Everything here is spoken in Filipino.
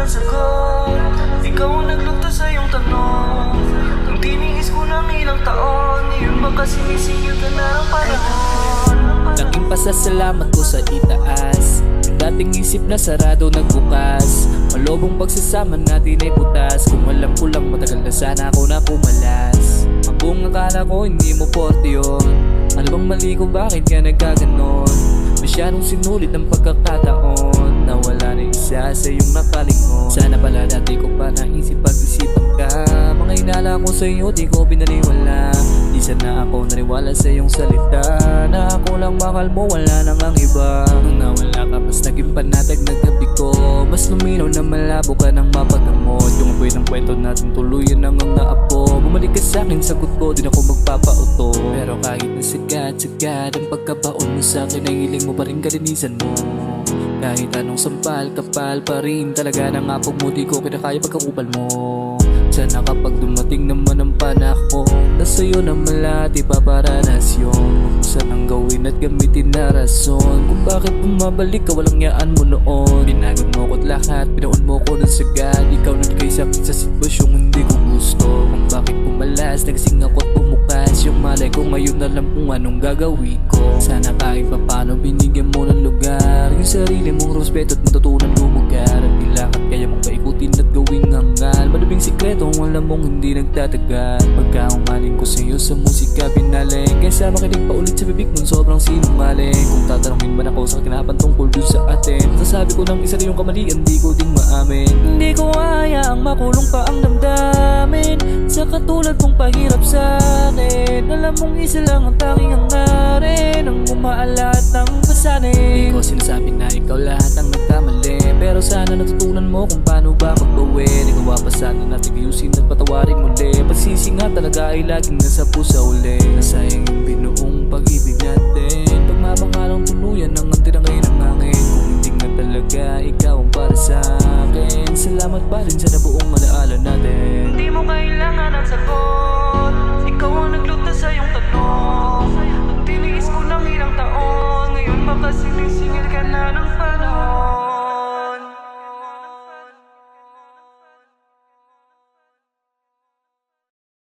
ng sagot. Ikaw ang naglugtas sa iyong tanong. Nung tiniis ko ng ilang taon, ngayon ba sinisingil ka na ng panahon? Laking pasasalamat ko sa itaas. Yung dating isip na sarado nagbukas. Malobong pagsasama natin ay putas. Kung alam ko lang matagal na sana ako na pumalas. Ang buong akala ko hindi mo forte yun. Ano bang mali ko, bakit ka nagkaganon? Masyadong sinulit ng pagkakataon na wala na isa sa iyong nakalingon. Sana pala dati ko pa naisip pag-isipan ka. Mga hinala ko sa iyo di ko binaliwala. Di sana ako naniwala sa iyong salita na ako lang mahal mo, wala nang ang iba. Nung nawala ka mas naging panatag na gabi ko. Mas luminaw na malabo ka nang mapagamot. Yung apoy ng kwento natin tuluyan nang ang naapo. Bumalik ka sa akin, sagot ko, din ako magpapauto. Pero kahit na sagad ang pagkabaon mo sa akin, ay hiling mo pa rin kalinisan mo. Kahit anong sampal, kapal pa rin talaga ng apog mo, di ko kinakaya pagkakupal mo. Sana kapag dumating naman ang panahon na sa'yo naman lahat ipaparanas yun. Saan ang gawin at gamitin na rason kung bakit bumabalik ka, walang yaan mo noon. Binagod mo ko't lahat, pinaon mo ko ng sagad. Ikaw nagbigay sakit sa sitwasyong hindi ko gusto. Kung bakit pumalas, nagsing ako't bumukas. Yung malay ko ngayon alam kung anong gagawin ko. Sana kahit papano binigyan mo ng lugar yung sarili mong respeto at matutunan lumugar. At ilakad kaya mong paikutin at gawing hangal. Malabing sikreto kung alam mong hindi nagtatagal. Pagka umaling ko sa'yo sa musika pinaling, kaysa makinig pa ulit sa bibig nun sobrang sinungaling. Kung tatanungin man ako sa kinapan tungkol dun sa atin, masasabi ko ng isa rin yung kamalian, di ko ding maamin. Hindi ko hayaang makulong pa ang damdamin sa katulad mong pahirap sa akin. Alam mong isa lang ang tanging hangarin, ang umaalat ng pasanin. Di ko sinasabi na ikaw lahat ang nagkamali, pero sana natutunan mo kung paano ba magbawi. Di gawa pa sana natin ayusin at patawarin muli. Pagsisi nga talaga ay laging nasa pusa uli. Nasayang yung binuong pag-ibig natin. Pagmamangalang tuluyan ang tinangay ng hangin. Kung hindi nga talaga ikaw ang para sa akin, salamat pa rin sa nabuong alaala natin. Hindi mo kailangan ng sagot.